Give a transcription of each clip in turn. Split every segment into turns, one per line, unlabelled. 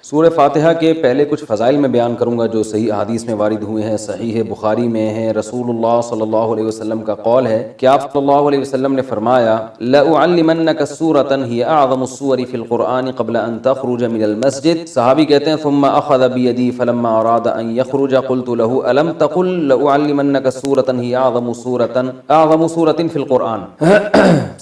سورہ فاتحہ کے پہلے کچھ فضائل میں بیان کروں گا جو صحیح احادیث میں وارد ہوئے ہیں، صحیح بخاری میں ہیں۔ رسول اللہ صلی اللہ علیہ وسلم کا قول ہے کہ آپ صلی اللہ علیہ وسلم نے فرمایا لَأُعَلِّمَنَّكَ سُورَةً هِيَ أَعْظَمُ السُّوَرِ فِي الْقُرْآنِ قَبْلَ أَن تَخْرُجَ مِنَ الْمَسْجِدِ۔ صحابی کہتے ہیں ثم أخذ بيدي فلما أراد أن يخرج قلت له ألم تقل لأعلمنك سورة هي أعظم سورة في القرآن۔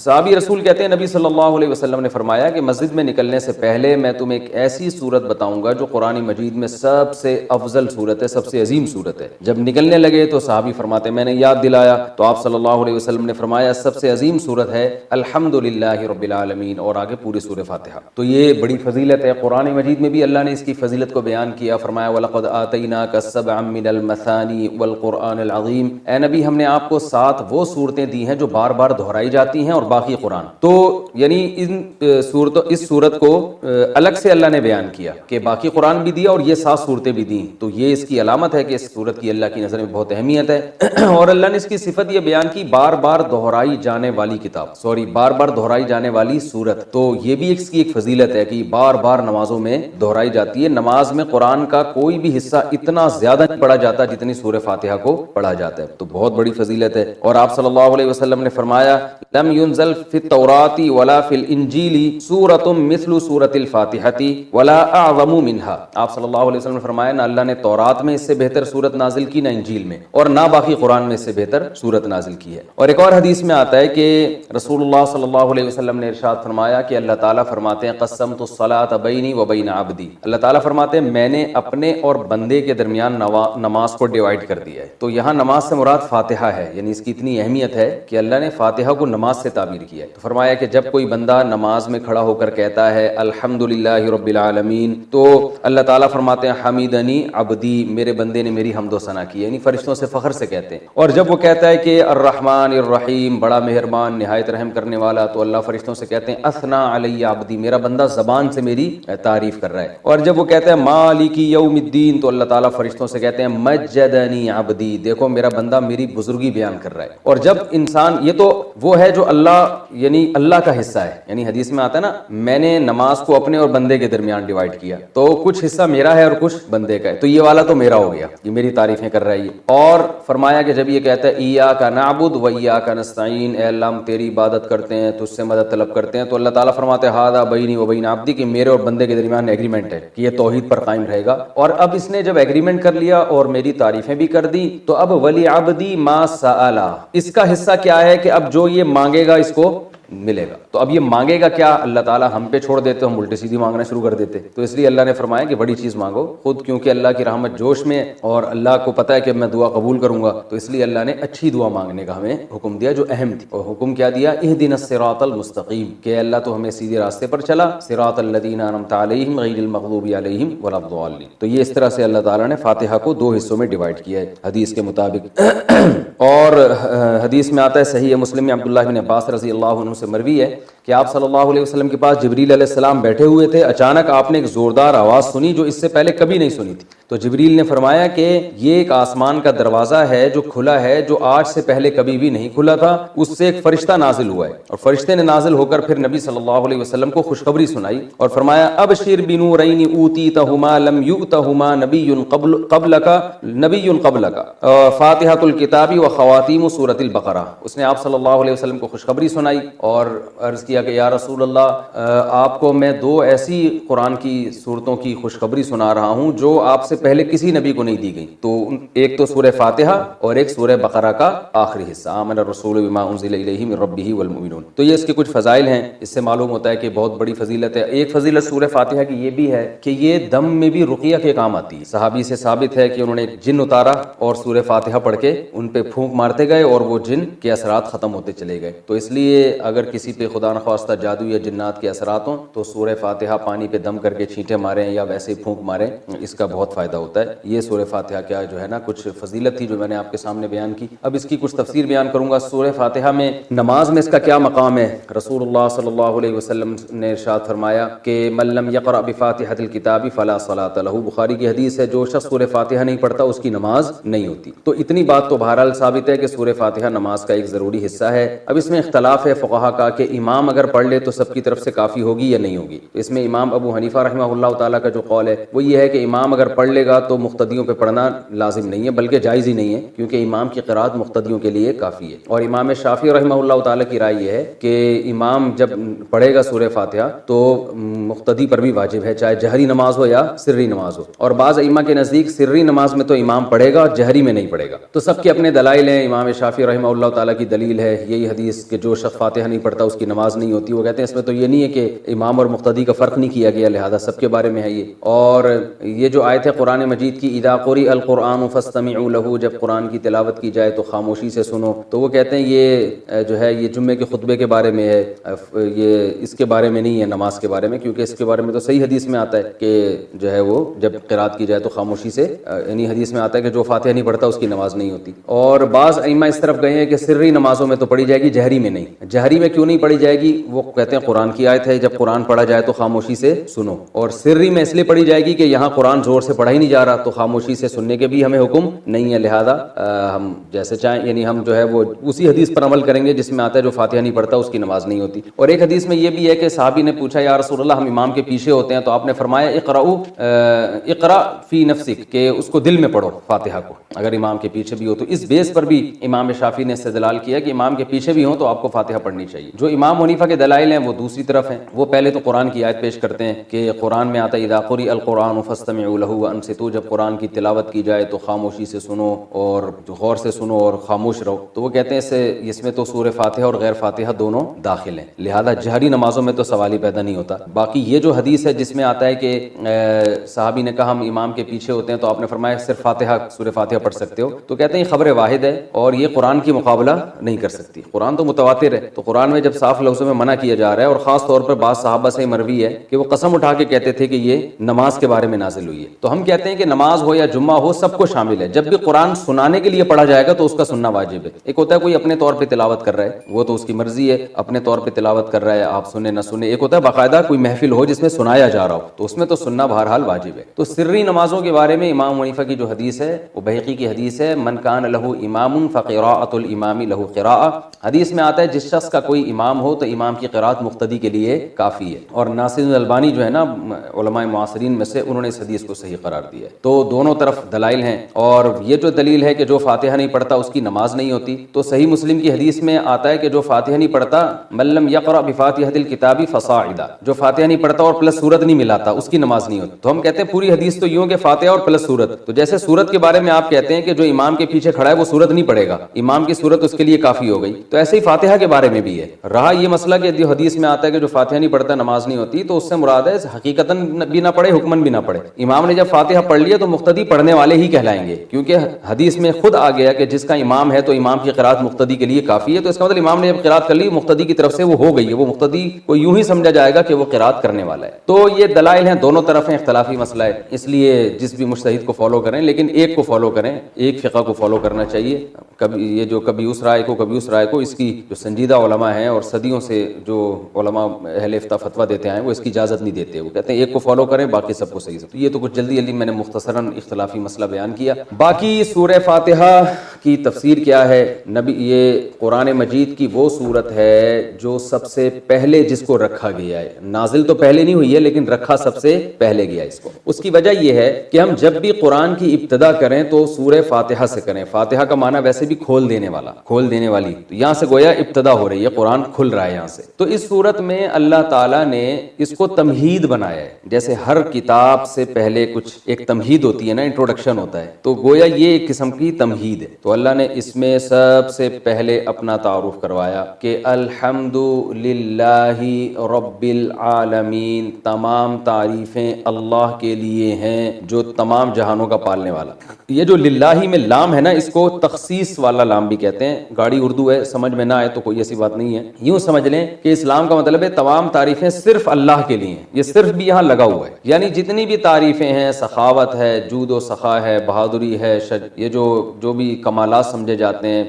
صحابی رسول کہتے ہیں نبی صلی اللہ علیہ وسلم نے فرمایا کہ مسجد میں نکلنے سے پہلے میں تمہیں ایک ایسی صورت بتاؤں گا جو قرآن مجید میں سب سے افضل صورت ہے، سب سے عظیم صورت ہے۔ جب نکلنے لگے تو صحابی فرماتے ہیں میں نے یاد دلایا تو آپ صلی اللہ علیہ وسلم نے فرمایا سب سے عظیم صورت ہے الحمدللہ رب العالمین، اور آگے پورے سورہ فاتحہ۔ تو یہ بڑی فضیلت ہے، قرآن مجید میں بھی اللہ نے اس کی فضیلت کو بیان کیا، فرمایا وَلَقَدْ آتَيْنَاكَ سَبْعًا مِنَ الْمَثَانِي وَالْقُرْآنِ الْعَظِيمِ۔ اے نبی ہم نے آپ کو 7 وہ صورتیں دی ہیں جو بار بار دہرائی جاتی ہیں اور باقی قرآن۔ تو یعنی اس صورت کو الگ سے اللہ نے بیان کیا کہ باقی قرآن بھی دیا اور یہ 7 صورتیں بھی دیں، تو یہ اس کی علامت ہے کہ اس صورت کی اللہ کی نظر میں بہت اہمیت ہے۔ اور اللہ نے اس کی صفت یہ بیان کی بار بار دہرائی جانے والی بار بار دہرائی جانے والی صورت، تو یہ بھی اس کی ایک فضیلت ہے کہ بار بار نمازوں میں دہرائی جاتی ہے۔ نماز میں قرآن کا کوئی بھی حصہ اتنا زیادہ نہیں پڑھا جاتا جتنی سورہ فاتحہ کو پڑھا جاتا ہے، تو بہت بڑی فضیلت ہے۔ اور آپ صلی اللہ علیہ وسلم نے فرمایا لم ينزل في التوراة ولا في الانجیل سورۃ مثل سورۃ الفاتحہ ولا اعظم منها۔ آپ صلی اللہ علیہ وسلم نے فرمایا نہ اللہ نے تورات میں اس سے بہتر سورت نازل کی، نہ انجیل میں، اور نہ باقی قرآن میں اس سے بہتر سورت نازل کی ہے۔ اور ایک اور حدیث میں آتا ہے کہ رسول اللہ صلی اللہ علیہ وسلم نے ارشاد فرمایا کہ اللہ تعالیٰ فرماتے ہیں قسمت الصلاۃ بینی و بین عبدی، اللہ تعالیٰ فرماتے ہیں میں نے اپنے اور بندے کے درمیان نماز کو ڈیوائڈ کر دیا ہے۔ تو یہاں نماز سے مراد فاتحہ ہے، یعنی اس کی اتنی اہمیت ہے کہ اللہ نے فاتحہ کو نماز سے تعبیر کیا ہے۔ تو فرمایا کہ جب کوئی بندہ نماز میں کھڑا ہو کر کہتا ہے الحمدللہ رب العالمین، تو اللہ تعالیٰ فرماتے ہیں حمیدنی عبدی، میرے بندے نے میری حمد و ثنا کی، یعنی فرشتوں سے فخر سے کہتے ہیں۔ اور جب وہ کہتا ہے کہ الرحمن الرحیم، بڑا مہربان نہایت رحم کرنے والا، تو اللہ فرشتوں سے کہتے ہیں اثنا علی عبدی، میرا بندہ زبان سے میری تعریف کر رہا ہے۔ اور جب وہ کہتا ہے مالک یوم الدین، تو اللہ تعالیٰ فرشتوں سے کہتے ہیں مجدنی عبدی، دیکھو میرا بندہ میری بزرگی بیان کر رہا ہے۔ اور جب انسان، یہ تو وہ ہے جو اللہ یعنی اللہ کا حصہ ہے، یعنی حدیث میں آتا ہے نا میں نے نماز کو اپنے اور بندے کے درمیان ڈیوائڈ کیا، تو کچھ حصہ میرا ہے اور کچھ بندے کا ہے، تو یہ والا تو میرا ہو گیا، یہ میری تعریفیں کر رہا ہے۔ اور فرمایا کہ جب یہ کہتا ہے ایاک نعبد و ایاک نستعین، اے اللہ ہم تیری عبادت کرتے ہیں، تجھ سے مدد طلب کرتے ہیں، تو اللہ تعالیٰ فرماتے ہیں ھذا بینی و بین عبدی، کہ میرے اور بندے کے درمیان ایگریمنٹ ہے کہ یہ توحید پر قائم رہے گا۔ اور اب اس نے جب ایگریمنٹ کر لیا اور میری تعریفیں بھی کر دی، تو اب ولی عبدی ما سأل، اس کا حصہ کیا ہے کہ اب جو یہ مانگے گا اس کو ملے گا۔ تو اب یہ مانگے گا کیا، اللہ تعالیٰ ہم پہ چھوڑ دیتے، ہم الٹی سیدھی مانگنا شروع کر دیتے، تو اس لیے اللہ نے فرمایا کہ بڑی چیز مانگو خود، کیونکہ اللہ کی رحمت جوش میں اور اللہ کو پتہ ہے کہ میں دعا قبول کروں گا، تو اس لیے اللہ نے اچھی دعا مانگنے کا ہمیں حکم دیا جو اہم تھی۔ اور حکم کیا دیا، اہدنا الصراط المستقیم، کہ اللہ تو ہمیں سیدھے راستے پر چلا، صراط الذین انعمت علیہم غیر المغضوب علیہم ولا الضالین۔ تو یہ اس طرح سے اللہ تعالیٰ نے فاتحہ کو 2 حصوں میں ڈیوائڈ کیا ہے حدیث کے مطابق۔ اور حدیث میں آتا ہے صحیح مسلم میں عبداللہ بن عباس رضی اللہ عنہ سے مروی ہے کہ آپ صلی اللہ علیہ وسلم کے پاس جبریل علیہ السلام بیٹھے ہوئے تھے، اچانک آپ نے ایک زوردار آواز سنی جو اس سے پہلے کبھی نہیں سنی تھی۔ تو جبریل نے فرمایا کہ یہ ایک آسمان کا دروازہ ہے جو کھلا ہے، جو آج سے پہلے کبھی بھی نہیں کھلا تھا، اس سے ایک فرشتہ نازل ہوا ہے، اور فرشتے نے نازل ہو کر پھر نبی صلی اللہ علیہ وسلم کو خوشخبری سنائی اور فرمایا ابشر بنورین اوتیتہما لم یؤتہما نبی قبلک فاتحۃ الکتاب و خواتیم سورۃ البقرہ۔ اس نے آپ صلی اللہ علیہ وسلم کو خوشخبری سنائی اور عرض کیا کہ یا رسول اللہ آپ کو میں 2 ایسی قرآن کی صورتوں کی خوشخبری سنا رہا ہوں جو آپ سے پہلے کسی نبی کو نہیں دی گئی، تو ایک تو سورہ فاتحہ اور ایک سورہ بقرہ کا آخری حصہ آمن الرسول بما انزل الیہ من ربہ والمؤمنون۔ تو یہ اس کے کچھ فضائل ہیں، اس سے معلوم ہوتا ہے کہ بہت بڑی فضیلت ہے۔ ایک فضیلت سورہ فاتحہ کی یہ بھی ہے کہ یہ دم میں بھی رقیہ کے کام آتی ہے۔ صحابی سے ثابت ہے کہ انہوں نے جن اتارا اور سورہ فاتحہ پڑھ کے ان پہ پھونک مارتے گئے اور وہ جن کے اثرات ختم ہوتے چلے گئے۔ تو اس لیے اگر کسی پہ خدا نخواستہ جادو یا جنات کے اثرات ہوں تو سورہ فاتحہ پانی پہ دم کر کے چھینٹے ماریں یا ویسے ہی پھونک ماریں، اس کا بہت فائدہ ہوتا ہے۔ یہ سورہ فاتحہ کیا جو ہے نا کچھ فضیلت تھی جو میں نے آپ کے سامنے بیان کی۔ اب اس کی کچھ تفسیر بیان کروں گا۔ سورہ فاتحہ میں نماز میں اس کا کیا مقام ہے؟ رسول اللہ صلی اللہ علیہ وسلم نے ارشاد فرمایا کہ من لم یقرأ بفاتحۃ الکتاب فلا صلاۃ لہ، بخاری کی حدیث ہے جو شخص سورہ فاتحہ نہیں پڑھتا اس کی نماز نہیں ہوتی۔ تو اتنی بات تو بہرحال ثابت ہے کہ سورہ فاتحہ نماز کا ایک ضروری حصہ ہے۔ اب اس میں اختلاف ہے، فقہا فقہا کا کہ امام اگر پڑھ لے تو سب کی طرف سے کافی ہوگی یا نہیں ہوگی. تو اس میں امام ابو حنیفہ رحمہ اللہ تعالیٰ کا جو قول ہے وہ یہ ہے کہ امام اگر پڑھ لے گا تو مقتدیوں پہ پڑھنا لازم نہیں ہے بلکہ جائز ہی نہیں ہے, کیونکہ امام کی قرات مقتدیوں کے لیے کافی ہے. اور امام شافعی رحمہ اللہ تعالیٰ کی رائے یہ ہے کہ امام جب پڑھے گا سورہ فاتحہ تو مقتدی پر بھی واجب ہے, چاہے جہری نماز ہو یا سری نماز ہو. اور بعض ائمہ کے نزدیک سری نماز میں تو امام پڑھے گا, جہری میں نہیں پڑھے گا. تو سب کے اپنے دلائل ہیں. امام شافعی رحمہ اللہ تعالیٰ کی دلیل ہے یہی حدیث کہ جو شخص فاتحہ نہیں پڑھتا اس کی نماز نہیں ہوتی. وہ کہتے ہیں اس میں تو یہ نہیں ہے کہ امام اور مقتدی کا فرق نہیں کیا گیا, لہذا سب کے بارے میں ہے یہ. اور یہ جو آیت ہے قرآن مجید کی اذا قرئ القرآن فاستمعوا له, جب قرآن کی تلاوت کی جائے تو خاموشی سے سنو, تو وہ کہتے ہیں یہ جو ہے یہ جمعے کے خطبے کے بارے میں ہے, یہ اس کے بارے میں نہیں ہے نماز کے بارے میں, کیونکہ اس کے بارے میں تو صحیح حدیث میں آتا ہے کہ جو ہے وہ جب قرات کی جائے تو خاموشی سے, یعنی حدیث میں آتا ہے کہ جو فاتحہ نہیں پڑھتا اس کی نماز نہیں ہوتی. اور بعض ائمہ اس طرف گئے ہیں کہ سری نمازوں میں تو پڑھی جائے گی, جہری میں نہیں. جہری میں کیوں نہیں پڑھی جائے گی؟ وہ کہتے ہیں قرآن کی آیت ہے جب قرآن پڑھا جائے تو خاموشی سے سنو, اور سری میں اس لیے پڑھی جائے گی کہ یہاں قرآن زور سے پڑھا ہی نہیں جا رہا, تو خاموشی سے سننے کے بھی ہمیں حکم نہیں ہے, لہذا ہم جیسے چاہیں یعنی ہم جو ہے وہ اسی حدیث پر عمل کریں گے جس میں آتا ہے جو فاتحہ نہیں پڑھتا اس کی نماز نہیں ہوتی. اور ایک حدیث میں یہ بھی ہے کہ صحابی نے پوچھا یا رسول اللہ ہم امام کے پیچھے ہوتے ہیں, تو آپ نے فرمایا اقرا فی نفسک, کہ اس کو دل میں پڑھو فاتحہ کو اگر امام کے پیچھے بھی ہو. تو اس بیس پر بھی امام شافعی نے استدلال کیا کہ امام کے پیچھے بھی ہوں تو آپ کو فاتحہ پڑھنی چاہیے. جو امام حنیفہ کے دلائل ہیں وہ دوسری طرف ہیں. وہ پہلے تو قرآن کی آیت پیش کرتے ہیں کہ قرآن میں آتا ہے اذا قرئ القرآن فاستمعوا له وانصتوا, جب قرآن کی تلاوت کی جائے تو خاموشی سے سنو اور غور سے سنو اور خاموش رہو. تو وہ کہتے ہیں اس میں تو سورہ فاتحہ اور غیر فاتحہ دونوں داخل ہیں, لہذا جہری نمازوں میں تو سوال ہی پیدا نہیں ہوتا. باقی یہ جو حدیث ہے جس میں آتا ہے کہ صحابی نے کہا ہم امام کے پیچھے ہوتے ہیں تو آپ نے فرمایا صرف فاتحہ سورہ فاتحہ پڑھ سکتے ہو, تو کہتے ہیں یہ خبر واحد ہے اور یہ قرآن کی مقابلہ نہیں کر سکتی. قرآن تو متواتر ہے, تو قرآن میں جب صاف لفظوں میں منع کیا جا رہا ہے, اور خاص طور پر بعض صحابہ سے مروی ہے کہ وہ قسم اٹھا کے کہتے تھے کہ یہ نماز کے بارے میں نازل ہوئی ہے, تو ہم کہتے ہیں کہ نماز ہو یا جمعہ ہو سب کو شامل ہے. جب بھی قرآن سنانے کے لیے پڑھا جائے گا تو اس کا سننا واجب ہے. ایک ہوتا ہے کوئی اپنے طور پہ تلاوت کر رہا ہے, وہ تو اس کی مرضی ہے, اپنے طور پہ تلاوت کر رہا ہے, آپ سنیں نہ سنیں. ایک ہوتا ہے باقاعدہ کوئی محفل ہو جس میں سنایا جا رہا ہو, تو اس میں تو سننا بہرحال واجب ہے. تو سری نمازوں کے بارے میں امام حنیفہ کی جو حدیث ہے وہ بہقی کی حدیث ہے, من کان لہ امام فقراءۃ الامام لہ قراءۃ. حدیث میں آتا ہے جس شخص کا کوئی امام ہو تو امام کی قرات مقتدی کے لیے کافی ہے. اور ناصر الالبانی جو ہے نا علماء معاصرین میں سے, انہوں نے اس حدیث کو صحیح قرار دیا ہے. تو دونوں طرف دلائل ہیں. اور یہ جو دلیل ہے کہ جو فاتحہ نہیں پڑھتا اس کی نماز نہیں ہوتی, تو صحیح مسلم کی حدیث میں آتا ہے کہ جو فاتحہ نہیں پڑھتا من لم یقرأ بفاتحۃ الکتاب فصاعدا, جو فاتحہ نہیں پڑھتا اور پلس سورت نہیں ملاتا اس کی نماز نہیں ہوتی. تو ہم کہتے ہیں پوری حدیث تو یوں کہ فاتحہ اور پلس سورت. تو جیسے سورت کے بارے میں آپ کہتے ہیں کہ جو امام کے پیچھے کھڑا ہے وہ سورت نہیں پڑھے گا, امام کی سورت اس کے لیے کافی ہو گئی, تو ایسے ہی فاتحہ کے بارے میں بھی ہے. رہا یہ مسئلہ کہ جو حدیث میں آتا ہے کہ جو فاتحہ نہیں پڑھتا نماز نہیں ہوتی, تو اس سے مراد ہے حقیقتاً بھی نہ پڑھے حکمن بھی نہ پڑھے. امام نے جب فاتحہ پڑھ لیا تو مقتدی پڑھنے والے ہی کہلائیں گے, کیونکہ حدیث میں خود آ گیا کہ جس کا امام ہے تو امام کی قرات مقتدی کے لیے کافی ہے. تو اس کا مطلب امام نے جب قرات کر لی مقتدی کی طرف سے وہ ہو گئی ہے, وہ مقتدی کو یوں ہی سمجھا جائے گا کہ وہ قرات کرنے والا ہے. تو یہ دلائل ہیں, دونوں طرف ہیں, اختلافی مسئلہ ہے. اس لیے جس بھی مجتہد کو فالو کریں, لیکن ایک کو فالو کریں, ایک فقہ کو فالو کرنا چاہیے. کبھی یہ جو کبھی اس رائے کو کبھی اس رائے کو, اس کی جو سنجیدہ علماء ہیں اور صدیوں سے جو علماء اہل افتاء فتویٰ دیتے ہیں وہ اس کی اجازت نہیں دیتے. وہ کہتے ہیں ایک کو فالو کریں باقی سب کو صحیح. تو یہ تو کچھ جلدی میں نے مختصراً اختلافی مسئلہ بیان کیا. باقی سورہ فاتحہ کی تفسیر کیا ہے؟ نبی یہ قرآن مجید کی وہ سورت ہے جو سب سے پہلے جس کو رکھا گیا ہے. نازل تو پہلے نہیں ہوئی ہے لیکن رکھا سب سے پہلے گیا اس کو. اس کی وجہ یہ ہے کہ ہم جب بھی قرآن کی ابتدا کریں تو سورہ فاتحہ سے کریں. فاتحہ کا معنی ویسے بھی کھول دینے والا, کھول دینے والی, تو یہاں سے گویا ابتدا ہو رہی ہے, قرآن کھل رہا ہے یہاں سے. تو اس سورت میں اللہ تعالیٰ نے اس کو تمہید بنایا ہے. جیسے ہر کتاب سے پہلے کچھ ایک تمہید ہوتی ہے نا, انٹروڈکشن ہوتا ہے, تو گویا یہ ایک قسم کی تمہید ہے. تو اللہ نے اس میں سب سے پہلے اپنا تعارف کروایا کہ الحمد للہ رب العالمین, تمام تعریفیں اللہ کے لیے ہیں جو تمام جہانوں کا پالنے والا. یہ جو للہ میں لام ہے نا, اس کو تخصیص والا لام بھی کہتے ہیں. گاڑی اردو ہے, سمجھ میں نہ آئے تو کوئی ایسی بات نہیں ہے. یوں سمجھ لیں کہ اسلام کا مطلب ہے تمام تعریفیں صرف اللہ کے لیے ہیں. یہ صرف بھی یہاں لگا ہوا ہے, یعنی جتنی بھی تعریفیں ہیں, سخاوت ہے, جود و سخا ہے, بہادری ہے, یہ جو بھی کمالات سمجھے جاتے ہیں,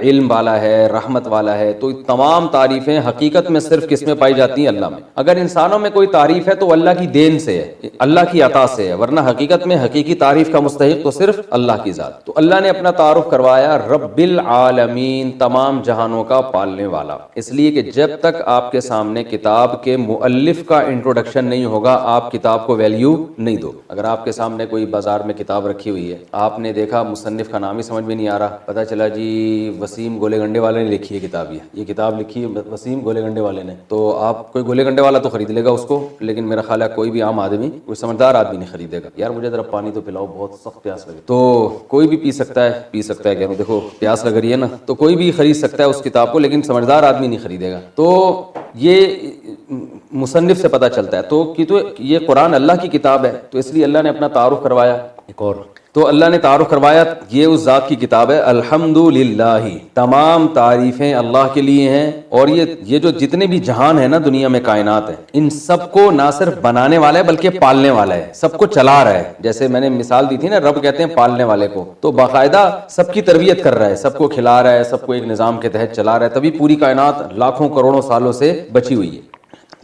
علم والا ہے, رحمت والا ہے, تو تمام تعریفیں حقیقت میں صرف کس میں پائی جاتی ہیں؟ اللہ میں. اگر انسانوں میں کوئی تعریف ہے تو اللہ کی دین سے ہے, اللہ کی عطا سے ہے, ورنہ حقیقت میں حقیقی تعریف کا مستحق تو صرف اللہ کی ذات. تو اللہ نے اپنا تعارف کروایا رب العالمین, تمام جہانوں کا پالنے والا. کتاب، اس لیے کہ جب تک آپ کے سامنے کتاب کے مؤلف کا انٹروڈکشن نہیں ہوگا آپ کتاب کو ویلیو نہیں دو. اگر آپ کے سامنے کوئی بازار میں کتاب رکھی ہوئی ہے، آپ نے دیکھا مصنف کا نام ہی سمجھ میں نہیں آ رہا، پتہ چلا جی وسیم گولے گنڈے والے نے لکھی ہے کتاب، یہ کتاب لکھی ہے وسیم گولے گنڈے والے نے، تو آپ کوئی گولے گنڈے والا تو خرید لے گا اس کو، لیکن میرا خیال ہے کوئی بھی عام آدمی، کوئی سمجھدار آدمی نہیں خریدے گا. یار مجھے ذرا پانی تو پلاؤ، بہت سخت پیاس لگے. تو کوئی بھی پی سکتا ہے کہہ رہا ہوں، دیکھو پیاس لگ رہی ہے نا، تو کوئی بھی خرید سکتا ہے اس کتاب کو، لیکن سمجھدار آدمی نہیں خریدے گا. تو یہ مصنف سے پتہ چلتا ہے. تو یہ قرآن اللہ کی کتاب ہے، تو اس لیے اللہ نے اپنا تعارف کروایا. ایک اور تو اللہ نے تعارف کروایا، یہ اس ذات کی کتاب ہے. الحمدللہ، تمام تعریفیں اللہ کے لیے ہیں. اور یہ جو جتنے بھی جہان ہیں نا دنیا میں، کائنات ہے، ان سب کو نہ صرف بنانے والا ہے بلکہ پالنے والا ہے، سب کو چلا رہا ہے. جیسے میں نے مثال دی تھی نا، رب کہتے ہیں پالنے والے کو، تو باقاعدہ سب کی تربیت کر رہا ہے، سب کو کھلا رہا ہے، سب کو ایک نظام کے تحت چلا رہا ہے، تبھی پوری کائنات لاکھوں کروڑوں سالوں سے بچی ہوئی ہے.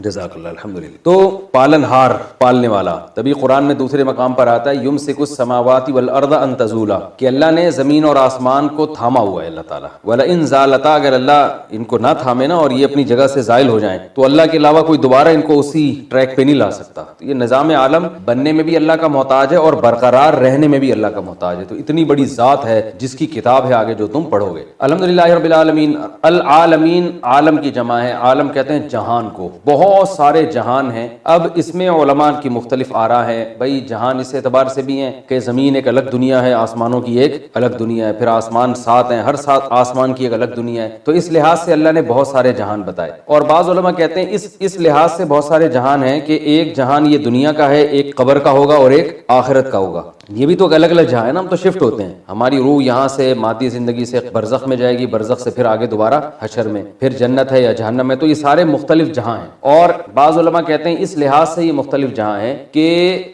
جزاک اللہ، الحمدللہ. تو پالن ہار، پالنے والا. تبھی قرآن میں دوسرے مقام پر آتا ہے یمسک السماوات والارض ان تزولا، کہ اللہ نے زمین اور آسمان کو تھاما ہوا ہے. اللہ تعالیٰ ولئن زالتا، اگر اللہ ان کو نہ تھامے نا اور یہ اپنی جگہ سے زائل ہو جائیں، تو اللہ کے علاوہ کوئی دوبارہ ان کو اسی ٹریک پہ نہیں لا سکتا. تو یہ نظام عالم بننے میں بھی اللہ کا محتاج ہے اور برقرار رہنے میں بھی اللہ کا محتاج ہے. تو اتنی بڑی ذات ہے جس کی کتاب ہے آگے جو تم پڑھو گے. الحمدللہ رب العالمین. العالمین عالم کی جمع ہے، عالم کہتے ہیں جہان کو. بہت سارے جہان ہیں. اب اس میں علماء کی مختلف آراء ہیں. بھائی جہان اس اعتبار سے بھی ہیں کہ زمین ایک الگ دنیا ہے، آسمانوں کی ایک الگ دنیا ہے، پھر آسمان 7 ہیں، ہر 7 آسمان کی ایک الگ دنیا ہے. تو اس لحاظ سے اللہ نے بہت سارے جہان بتائے. اور بعض علماء کہتے ہیں اس لحاظ سے بہت سارے جہان ہیں کہ ایک جہان یہ دنیا کا ہے، ایک قبر کا ہوگا اور ایک آخرت کا ہوگا. یہ بھی تو الگ الگ جہاں ہے نا، ہم تو شفٹ ہوتے ہیں. ہماری روح یہاں سے مادی زندگی سے برزخ میں جائے گی، برزخ سے پھر آگے دوبارہ حشر میں، پھر جنت ہے یا جہنم ہے. تو یہ سارے مختلف جہاں ہیں. اور بعض علماء کہتے ہیں اس لحاظ سے یہ مختلف جہاں ہیں کہ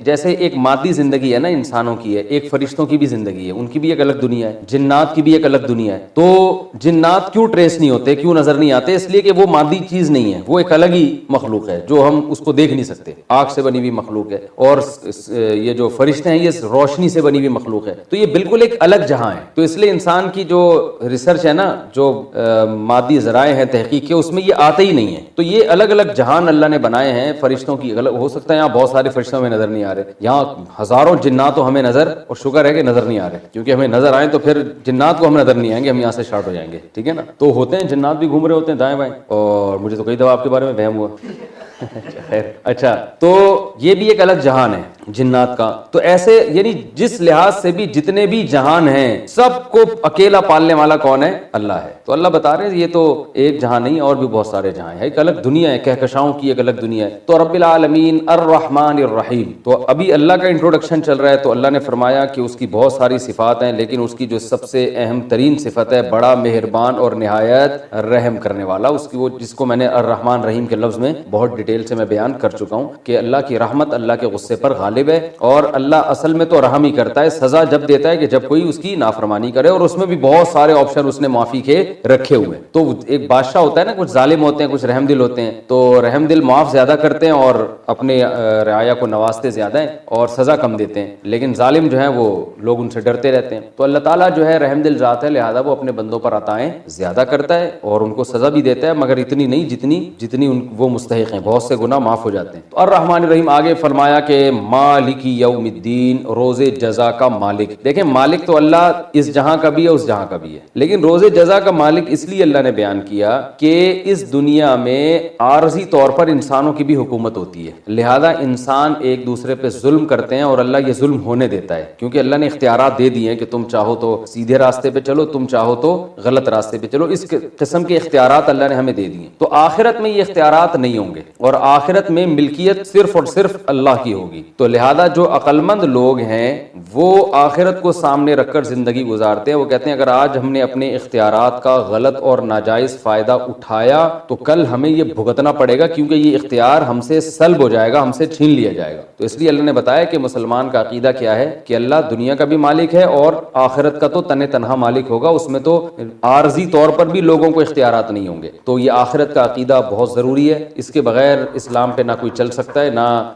جیسے ایک مادی زندگی ہے نا انسانوں کی ہے، ایک فرشتوں کی بھی زندگی ہے، ان کی بھی ایک الگ دنیا ہے، جنات کی بھی ایک الگ دنیا ہے. تو جنات کیوں ٹریس نہیں ہوتے، کیوں نظر نہیں آتے؟ اس لیے کہ وہ مادی چیز نہیں ہے، وہ ایک الگ ہی مخلوق ہے جو ہم اس کو دیکھ نہیں سکتے. آگ سے بنی ہوئی مخلوق ہے. اور یہ جو فرشتے ہیں یہ روشنی سے بنی ہوئی مخلوق ہے. تو یہ بالکل ایک الگ جہاں ہے. تو اس لیے انسان کی جو ریسرچ ہے نا، جو مادی ذرائع ہیں تحقیق کے، اس میں یہ آتے ہی نہیں ہے. تو یہ الگ الگ جہان اللہ نے بنائے ہیں. فرشتوں کی غلط ہو سکتا ہے یہاں بہت سارے فرشتوں میں نظر نہیں آ رہے، یہاں ہزاروں جنات تو ہمیں نظر، اور شکر ہے کہ نظر نہیں آ رہے، کیونکہ ہمیں نظر آئیں تو پھر جنات کو ہم نظر نہیں آئیں گے، ہم یہاں سے شارٹ ہو جائیں گے. ٹھیک ہے نا. تو ہوتے ہیں جنات بھی گھوم رہے ہوتے ہیں دائیں بائیں، اور مجھے تو کئی دفعہ آپ کے بارے میں وہم ہوا. اچھا، تو یہ بھی ایک الگ جہان ہے جنات کا. تو ایسے یعنی جس لحاظ سے بھی جتنے بھی جہان ہیں سب کو اکیلا پالنے والا کون ہے؟ اللہ ہے. تو اللہ بتا رہے ہیں یہ تو ایک جہان نہیں اور بھی بہت سارے جہان ہیں، ایک الگ دنیا ہے، کہکشاؤں کی ایک الگ دنیا ہے. تو رب العالمین الرحمن الرحیم. تو ابھی اللہ کا انٹروڈکشن چل رہا ہے. تو اللہ نے فرمایا کہ اس کی بہت ساری صفات ہیں، لیکن اس کی جو سب سے اہم ترین صفت ہے، بڑا مہربان اور نہایت رحم کرنے والا. اس کی وہ جس کو میں نے الرحمن رحیم کے لفظ میں بہت ڈیٹیل سے میں بیان کر چکا ہوں کہ اللہ کی رحمت اللہ کے غصے پر غالب ہے. اور اللہ اصل میں تو رحم ہی کرتا ہے، سزا جب دیتا ہے کہ جب کوئی اس کی نافرمانی کرے. اور اس میں بھی بہت سارے آپشن اس نے معافی کے رکھے ہوئے. تو ایک بادشاہ ہوتا ہے نا، کچھ ظالم ہوتے ہیں، کچھ رحم دل ہوتے ہیں. تو رحم دل معاف زیادہ کرتے ہیں اور اپنے رعایا کو نوازتے زیادہ ہیں اور سزا کم دیتے ہیں. لیکن ظالم جو ہیں وہ لوگ ان سے ڈرتے رہتے ہیں. تو اللہ تعالیٰ جو ہے رحم دل ذات ہے، لہذا وہ اپنے بندوں پر عطائیں زیادہ کرتا ہے اور ان کو سزا بھی دیتا ہے، مگر اتنی نہیں جتنی وہ مستحق ہیں. بہت سے گناہ معاف ہو جاتے ہیں. تو الرحمن الرحیم آگے فرمایا کہ مالک یوم الدین، روز جزا کا مالک. دیکھیں مالک تو اللہ اس جہاں کا بھی ہے اس جہاں کا بھی ہے، لیکن روز جزا کا مالک اس لیے اللہ نے بیان کیا کہ اس دنیا میں عارضی طور پر انسانوں کی بھی حکومت ہوتی ہے. لہذا انسان ایک دوسرے پہ ظلم کرتے ہیں اور اللہ یہ ظلم ہونے دیتا ہے، کیونکہ اللہ نے اختیارات دے دیے ہیں کہ تم چاہو تو سیدھے راستے پہ چلو، تم چاہو تو غلط راستے پہ چلو. اس قسم کے اختیارات اللہ نے ہمیں دے دیے. تو آخرت میں یہ اختیارات نہیں ہوں گے اور آخرت میں ملکیت صرف اور صرف اللہ کی ہوگی. تو لہذا جو عقل مند لوگ ہیں وہ آخرت کو سامنے رکھ کر زندگی گزارتے ہیں. وہ کہتے ہیں اگر آج ہم نے اپنے اختیارات کا غلط اور ناجائز فائدہ اٹھایا تو کل ہمیں یہ بھگتنا پڑے گا، کیونکہ یہ اختیار ہم سے سلب ہو جائے گا، ہم سے چھین لیا جائے گا. تو اس لیے اللہ نے بتایا کہ مسلمان کا عقیدہ کیا ہے کہ اللہ دنیا کا بھی مالک ہے اور آخرت کا تو تنہا مالک ہوگا. اس میں تو عارضی طور پر بھی لوگوں کو اختیارات نہیں ہوں گے. تو یہ آخرت کا عقیدہ بہت ضروری ہے. اس کے بغیر اسلام پہ نہ کوئی چل سکتا ہے، نہ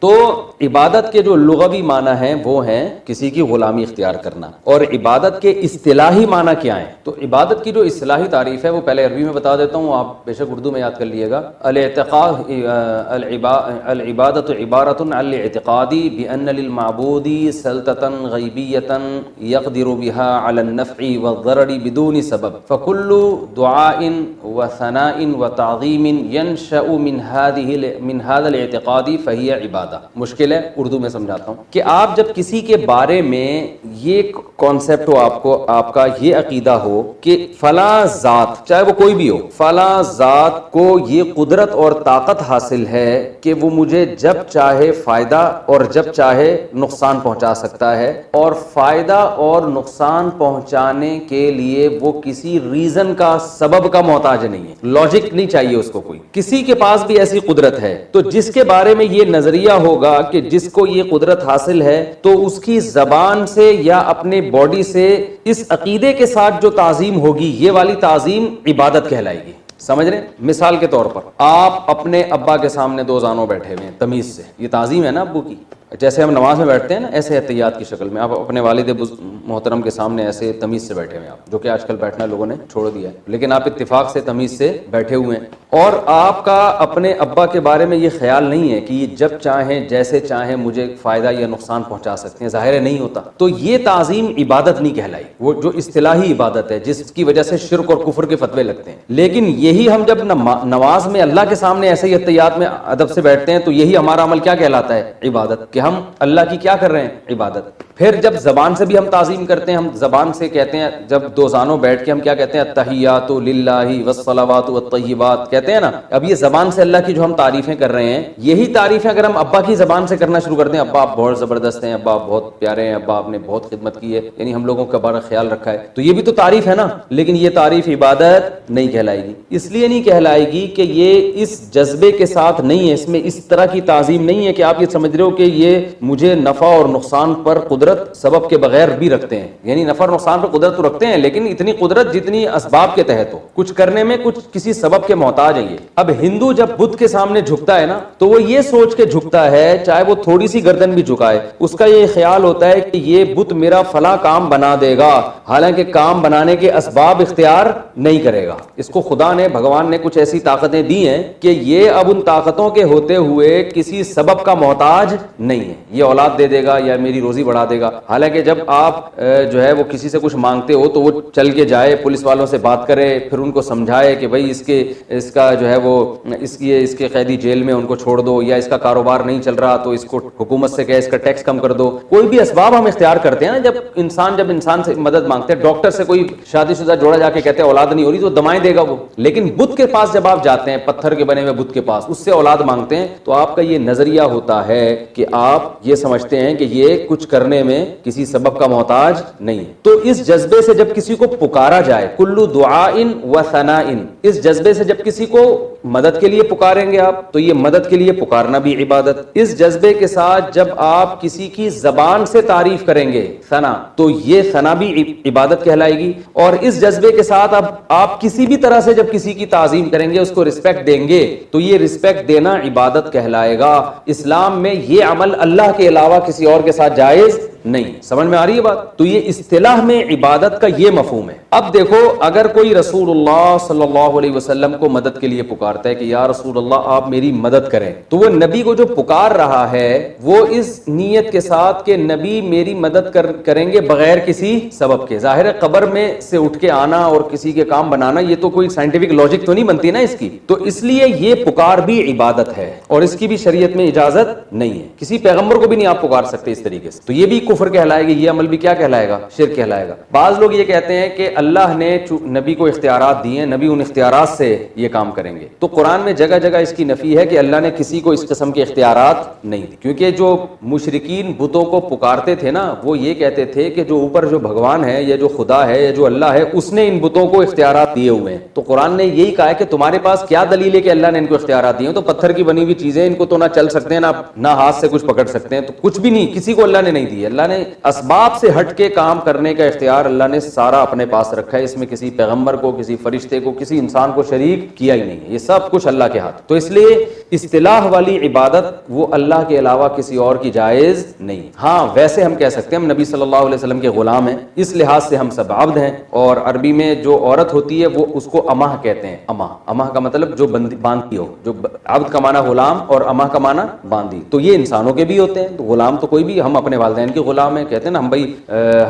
تو عبادت کے جو لغوی معنی ہیں وہ ہیں کسی کی غلامی اختیار کرنا، اور عبادت کے اصطلاحی معنی کیا ہیں؟ تو عبادت کی جو اصطلاحی تعریف ہے وہ پہلے عربی میں بتا دیتا ہوں، آپ بے شک اردو میں یاد کر لیے گا۔ الاعتقاد العبادت عبارت عن الاعتقاد بأن للمعبود سلطة غیبیة يقدر بها على النفع والضرر بدون سبب، فكل دعاء وثناء وتعظیم ينشأ من هذا الاعتقاد فهي عبادہ۔ مشکل ہے، اردو میں سمجھاتا ہوں کہ آپ جب کسی کے بارے میں یہ کانسیپٹ ہو، آپ کا یہ عقیدہ ہو کہ فلاں ذات، چاہے وہ کوئی بھی ہو، فلاں ذات کو یہ قدرت اور طاقت حاصل ہے کہ وہ مجھے جب چاہے فائدہ اور جب چاہے نقصان پہنچا سکتا ہے، اور فائدہ اور نقصان پہنچانے کے لیے وہ کسی ریزن کا، سبب کا محتاج نہیں ہے، لاجک نہیں چاہیے اس کو کوئی۔ کسی کے پاس بھی ایسی قدرت ہے تو جس کے بارے میں یہ نظریہ ہوگا کہ جس کو یہ قدرت حاصل ہے، تو اس کی زبان سے یا اپنے باڈی سے اس عقیدے کے ساتھ جو تعظیم ہوگی، یہ والی تعظیم عبادت کہلائے گی۔ سمجھ رہے ہیں؟ مثال کے طور پر آپ اپنے ابا کے سامنے دو زانوں بیٹھے ہوئے ہیں تمیز سے، یہ تعظیم ہے نا ابو کی۔ جیسے ہم نماز میں بیٹھتے ہیں نا، ایسے احتیاط کی شکل میں آپ اپنے والد محترم کے سامنے ایسے تمیز سے بیٹھے ہوئے ہیں آپ، جو کہ آج کل بیٹھنا لوگوں نے چھوڑ دیا ہے، لیکن آپ اتفاق سے تمیز سے بیٹھے ہوئے ہیں، اور آپ کا اپنے ابا کے بارے میں یہ خیال نہیں ہے کہ یہ جب چاہیں جیسے چاہیں مجھے فائدہ یا نقصان پہنچا سکتے ہیں، ظاہر ہے نہیں ہوتا، تو یہ تعظیم عبادت نہیں کہلائی، وہ جو اصطلاحی عبادت ہے جس کی وجہ سے شرک اور کفر کے فتوے لگتے ہیں۔ لیکن یہی ہم جب نماز میں اللہ کے سامنے ایسے ہی احتیاط میں ادب سے بیٹھتے ہیں تو یہی ہمارا عمل کیا کہلاتا ہے؟ عبادت، کہ ہم اللہ کی کیا کر رہے ہیں؟ عبادت۔ پھر جب زبان سے بھی ہم تعظیم کرتے ہیں، ہم زبان سے کہتے ہیں، جب دو زانوں بیٹھ کے ہم کیا کہتے ہیں؟ التحیات للہ والصلوات والطیبات کہتے ہیں نا۔ اب یہ زبان سے اللہ کی جو ہم تعریفیں کر رہے ہیں، یہی تعریفیں اگر ہم ابا کی زبان سے کرنا شروع کرتے ہیں، ابا آپ بہت زبردست ہیں، ابا آپ بہت پیارے ہیں، ابا آپ نے بہت خدمت کی ہے، یعنی ہم لوگوں کا بڑا خیال رکھا ہے، تو یہ بھی تو تعریف ہے نا، لیکن یہ تعریف عبادت نہیں کہلائے گی۔ اس لیے نہیں کہلائے گی کہ یہ اس جذبے کے ساتھ نہیں ہے، اس میں اس طرح کی تعظیم نہیں ہے کہ آپ یہ سمجھ رہے ہو کہ یہ مجھے نفع اور نقصان پر قدرت سبب کے بغیر بھی رکھتے ہیں، یعنی نفع اور نقصان پر قدرت تو رکھتے ہیں لیکن اتنی قدرت جتنی اسباب کے تحت ہو، کچھ کرنے میں کچھ کسی سبب کے محتاج ہے یہ۔ اب ہندو جب بدھ کے سامنے جھکتا ہے نا، تو وہ یہ سوچ کے جھکتا ہے، چاہے وہ تھوڑی سی گردن بھی جھکائے، اس کا یہ خیال ہوتا ہے کہ یہ بت میرا فلاں کام بنا دے گا، حالانکہ کام بنانے کے اسباب اختیار نہیں کرے گا۔ اس کو خدا نے، بھگوان نے کچھ ایسی طاقتیں دی ہیں کہ یہ اب ان طاقتوں کے ہوتے ہوئے کسی سبب کا محتاج نہیں ہے، یہ اولاد دے دے گا یا میری روزی بڑھا دے گا۔ حالانکہ جب آپ جو ہے وہ کسی سے کچھ مانگتے ہو تو وہ چل کے جائے، پولیس والوں سے بات کرے، پھر ان کو سمجھائے کہ بھائی اس کا جو ہے وہ اس کے قیدی جیل میں ان کو چھوڑ دو، یا اس کا کاروبار نہیں چل رہا تو اس کو حکومت سے کہے اس کا ٹیکس کم کر دو۔ کوئی بھی اسباب ہم اختیار کرتے ہیں نا، جب انسان سے مدد مانگتے ہیں، ڈاکٹر سے کوئی شادی شدہ جوڑا جا کے کہتے ہیں اولاد نہیں ہو رہی تو دمائیں دے گا وہ، لیکن بت کے پاس جب آپ جاتے ہیں، پتھر کے بنے ہوئے بت کے پاس، اس سے اولاد مانگتے ہیں، تو آپ کا یہ نظریہ ہوتا ہے کہ آپ یہ سمجھتے ہیں کہ یہ کچھ کرنے میں کسی سبب کا محتاج نہیں ہے۔ تو اس جذبے سے جب کسی کو پکارا جائے، کلو دعاء و ثناء، اس جذبے سے جب کسی کو مدد کے لیے پکاریں گے آپ، تو یہ مدد کے لیے پکارنا بھی عبادت۔ اس جذبے کے ساتھ جب آپ کسی کی زبان سے تعریف کریں گے، ثنا، تو یہ ثنا بھی عبادت کہلائے گی۔ اور اس جذبے کے ساتھ اب آپ کسی بھی طرح سے جب کسی کی تعظیم کریں گے، اس کو رسپیکٹ دیں گے، تو یہ رسپیکٹ دینا عبادت کہلائے گا۔ اسلام میں یہ عمل اللہ کے علاوہ کسی اور کے ساتھ جائز نہیں۔ سمجھ میں آ رہی ہے بات؟ تو یہ اصطلاح میں عبادت کا یہ مفہوم ہے۔ اب دیکھو، اگر کوئی رسول اللہ صلی اللہ علیہ وسلم کو مدد کے لیے پکارتا ہے کہ یا رسول اللہ آپ میری مدد کریں، تو وہ نبی کو جو پکار رہا ہے وہ اس نیت کے ساتھ کہ نبی میری مدد کریں گے بغیر کسی سبب کے۔ ظاہر ہے قبر میں سے اٹھ کے آنا اور کسی کے کام بنانا، یہ تو کوئی سائنٹیفک لاجک تو نہیں بنتی نا اس کی، تو اس لیے یہ پکار بھی عبادت ہے اور اس کی بھی شریعت میں اجازت نہیں ہے۔ کسی پیغمبر کو بھی نہیں آپ پکار سکتے اس طریقے سے، تو یہ بھی کفر کہلائے گا، یہ عمل بھی کیا کہلائے گا؟ شرک کہلائے گا۔ بعض لوگ یہ کہتے ہیں کہ اللہ نے نبی کو اختیارات دیے ہیں، نبی ان اختیارات سے یہ کام کریں گے، تو قرآن میں جگہ جگہ اس کی نفی ہے کہ اللہ نے کسی کو اس قسم کے اختیارات نہیں دی، کیونکہ جو مشرکین بتوں کو پکارتے تھے نا، وہ یہ کہتے تھے کہ جو اوپر جو بھگوان ہے یا جو خدا ہے یا جو اللہ ہے، اس نے ان بتوں کو اختیارات دیے ہوئے ہیں۔ تو قرآن نے یہی کہا ہے کہ تمہارے پاس کیا دلیل ہے کہ اللہ نے ان کو اختیارات دیے ہیں؟ تو پتھر کی بنی ہوئی چیزیں، ان کو تو نہ چل سکتے ہیں نہ ہاتھ سے کچھ پکڑ سکتے ہیں، تو کچھ بھی نہیں، کسی کو اللہ نے نہیں دی۔ اللہ نے اسباب سے ہٹ کے کام کرنے کا اختیار اللہ نے سارا اپنے پاس رکھا ہے، اس میں کسی پیغمبر کو، کسی فرشتے کو، کسی انسان کو شریک کیا ہی نہیں ہے، یہ سب کچھ اللہ کے ہاتھ۔ تو اس لیے اصطلاح والی عبادت وہ اللہ کے علاوہ کسی اور کی جائز نہیں. ہاں ویسے ہم کہہ سکتے ہیں ہم نبی صلی اللہ علیہ وسلم کے غلام ہیں, اس لحاظ سے ہم سب عبد ہیں, اور عربی میں جو عورت ہوتی ہے وہ اس کو امہ کہتے ہیں. امہ کا مطلب جو باندھی ہو, جو عبد کا معنی غلام اور امہ کا معنی باندھی. تو یہ انسانوں کے بھی ہوتے ہیں, تو غلام تو کوئی بھی, ہم اپنے والدین کے غلام ہیں, کہتے ہیں نا ہم بھائی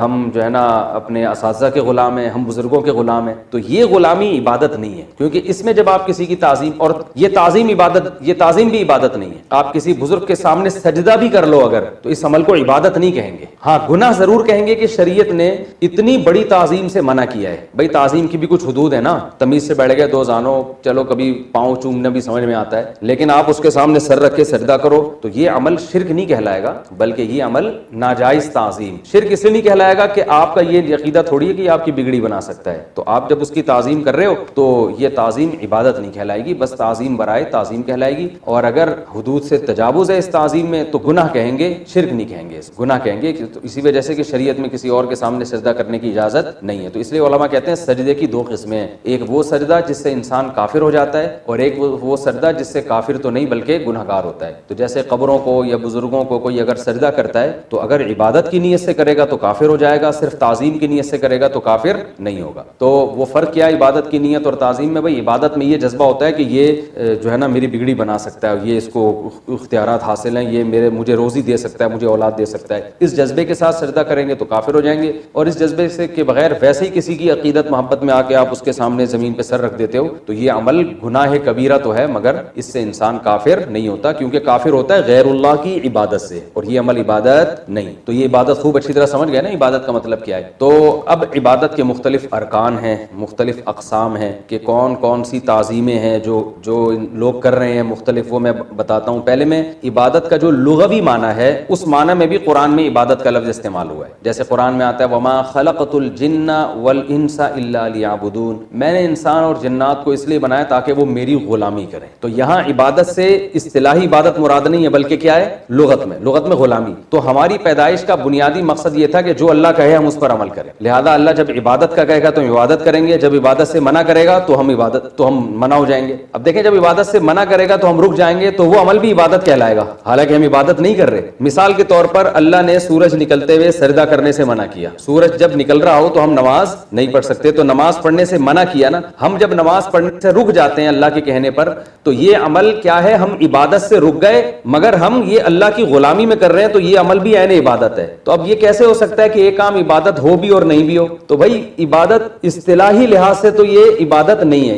ہم جو ہے نا اپنے اساتذہ کے غلام ہیں, ہم بزرگوں کے غلام ہیں. تو یہ غلامی عبادت نہیں ہے, کیونکہ اس میں جب آپ کسی کی تعظیم, اور یہ تعظیم عبادت, یہ تعظیم بھی عبادت نہیں ہے. آپ کسی بزرگ کے سامنے سجدہ بھی کر لو اگر, تو اس عمل کو عبادت نہیں کہیں گے. ہاں گناہ ضرور کہیں گے کہ شریعت نے اتنی بڑی تعظیم سے منع کیا ہے. بھائی تعظیم کی بھی کچھ حدود ہے نا, تمیز سے بیٹھ گئے دو زانوں, چلو کبھی پاؤں چومنا بھی سمجھ میں آتا ہے, لیکن آپ اس کے سامنے سر رکھ کے سجدہ کرو تو یہ عمل شرک نہیں کہلائے گا, بلکہ یہ عمل ناجائز تعظیم. شرک اس لیے نہیں کہلائے گا کہ آپ کا یہ عقیدہ تھوڑی ہے کہ آپ کی بگڑی بنا سکتا ہے. تو آپ جب اس کی تعظیم کر رہے ہو تو یہ تعظیم عبادت نہیں کہلائے گی, بس تعظیم برائے تعظیم کہلائے گی. اور اگر حدود سے تجاوز ہے اس تعظیم میں تو گناہ کہیں گے, شرک نہیں کہیں گے, گناہ کہیں گے. تو اسی وجہ سے کہ شریعت میں کسی اور کے سامنے سجدہ کرنے کی اجازت نہیں ہے. تو اس لیے علماء کہتے ہیں سجدے کی دو قسمیں ہیں, ایک وہ سجدہ جس سے انسان کافر ہو جاتا ہے, اور ایک وہ سجدہ جس سے کافر تو نہیں بلکہ گنہگار ہوتا ہے. تو جیسے قبروں کو یا بزرگوں کو کوئی اگر سجدہ کرتا ہے تو اگر عبادت کی نیت سے کرے گا تو کافر ہو جائے گا, صرف تعظیم کی نیت سے کرے گا تو کافر نہیں ہوگا. تو وہ فرق کیا ہے عبادت کی نیت اور تعظیم میں؟ بھائی عبادت میں یہ جذبہ ہوتا ہے کہ یہ جو ہے نا میری بگڑی بنا سکتا ہے, یہ اس کو اختیارات حاصل ہیں, یہ مجھے روزی دے سکتا ہے, مجھے اولاد دے سکتا ہے. اس جذبے کے ساتھ سجدہ کریں گے تو کافر ہو جائیں گے. اور اس جذبے سے کے بغیر ویسے ہی کسی کی عقیدت محبت میں آ کے آپ اس کے سامنے زمین پہ سر رکھ دیتے ہو تو یہ عمل گناہ کبیرہ تو ہے, مگر اس سے انسان کافر نہیں ہوتا, کیونکہ کافر ہوتا ہے غیر اللہ کی عبادت سے, اور یہ عمل عبادت نہیں. تو یہ عبادت خوب اچھی طرح سمجھ گئے نا عبادت کا مطلب کیا ہے. تو اب عبادت کے مختلف ارکان ہیں, مختلف اقسام ہیں کہ کون کون سی تعظیمیں ہیں جو لوگ کر رہے ہیں مختلف, وہ میں بتاتا ہوں. پہلے میں عبادت کا جو لغوی معنی ہے اس معنی میں بھی قرآن میں عبادت کا لفظ استعمال ہوا ہے. جیسے قرآن میں آتا ہے وما خلقت الجن والانس الا لیعبدون, میں نے انسان اور جنات کو اس لیے بنایا تاکہ وہ میری غلامی کریں. تو یہاں عبادت سے اصطلاحی عبادت مراد نہیں ہے بلکہ کیا ہے, لغت میں غلامی. تو ہماری پیدائش کا بنیادی مقصد یہ تھا کہ جو اللہ کہے ہم اس پر عمل کریں. لہذا اللہ جب عبادت کا کہے گا تو ہم عبادت کریں گے, جب عبادت سے منع کرے گا تو ہم منع ہو جائیں گے. اب دیکھیں جب عبادت سے منع کرے گا تو ہم رک جائیں گے تو وہ عمل بھی عبادت کہلائے گا, حالانکہ ہم عبادت نہیں کر رہے. مثال کے طور پر اللہ نے سورج نکلتے ہوئے سجدہ کرنے سے منع کیا. سورج جب نکل رہا ہو تو ہم نماز نہیں پڑھ سکتے, تو نماز پڑھنے سے منع کیا نا. ہم جب نماز پڑھنے سے رک جاتے ہیں اللہ کے کہنے پر تو یہ عمل کیا ہے, ہم عبادت سے رک گئے مگر ہم یہ اللہ کی غلامی میں کر رہے ہیں, تو یہ عمل بھی عین عبادت ہے. تو اب یہ کیسے ہو سکتا ہے کہ ایک کام عبادت ہو بھی اور نہیں بھی ہو؟ تو بھائی عبادت اصطلاحی لحاظ سے تو یہ عبادت نہیں ہے.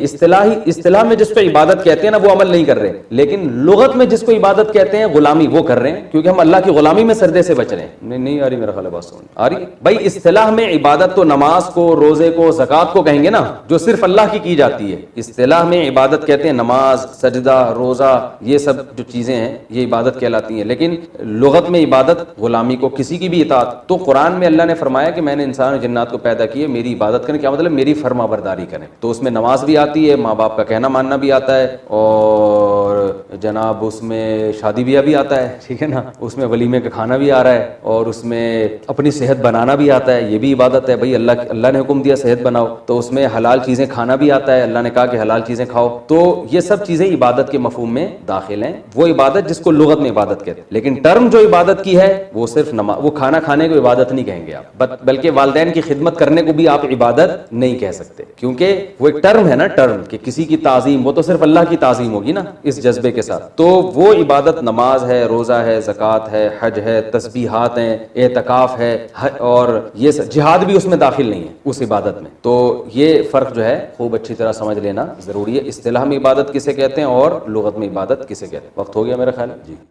اصطلاح میں جس کو عبادت کہتے ہیں نا وہ عمل نہیں کر رہے, لیکن لغت میں جس کو عبادت کہتے ہیں غلامی وہ کر رہے ہیں, کیونکہ ہم اللہ کی غلامی میں سردے سے بچ رہے ہیں. نہیں آ رہی میرا خیال ہے بات سمجھ آ رہی. بھائی اصطلاح میں عبادت تو نماز کو, روزے کو, زکات کو کہیں گے نا, جو صرف اللہ کی جاتی ہے. اصطلاح میں عبادت کہتے ہیں نماز, سجدہ, روزہ, یہ سب جو چیزیں ہیں یہ عبادت کہلاتی ہیں. لیکن لغت میں عبادت غلامی کو, کسی کی بھی اطاعت. تو قرآن میں اللہ نے فرمایا کہ میں نے انسان اور جنات کو پیدا کیے میری عبادت کریں. کیا مطلب؟ میری فرما برداری کریں. تو اس میں نماز بھی آتی ہے, ماں باپ کا کہنا ماننا بھی آتا ہے, اور جناب اس میں شادی بیاہ بھی آتا ہے, ٹھیک ہے نا, اس میں ولیمے کا کھانا بھی آ رہا ہے, اور اس میں اپنی صحت بنانا بھی آتا ہے, یہ بھی عبادت ہے. بھائی اللہ نے حکم دیا صحت بناؤ, تو اس میں حلال چیزیں کھانا بھی آتا ہے, اللہ نے کہا کہ حلال چیزیں کھاؤ. تو یہ سب چیزیں عبادت کے مفہوم میں داخل ہیں. وہ عبادت جس کو لغت میں عبادت کہتے ہیں. لیکن ٹرم جو عبادت کی ہے وہ صرف نماز, وہ کھانا کھانے کو عبادت نہیں کہیں گے آپ, بلکہ والدین کی خدمت کرنے کو بھی آپ عبادت نہیں کہہ سکتے, کیونکہ وہ ایک ٹرم ہے نا, ٹرم کہ کسی کی تعظیم, وہ تو صرف اللہ کی تعظیم ہوگی نا اس جذبے کے ساتھ. تو وہ عبادت نماز ہے, روزہ ہے, زکات ہے, حج ہے, تسبیحات ہیں, اعتکاف ہے, اور یہ جہاد بھی اس میں داخل نہیں ہے اس عبادت میں. تو یہ فرق جو ہے خوب اچھی طرح سمجھ لینا ضروری ہے. اصطلاح میں عبادت کسے کہتے ہیں اور لغت میں عبادت کسے کہتے ہیں. وقت ہو گیا میرا خیال ہے جی.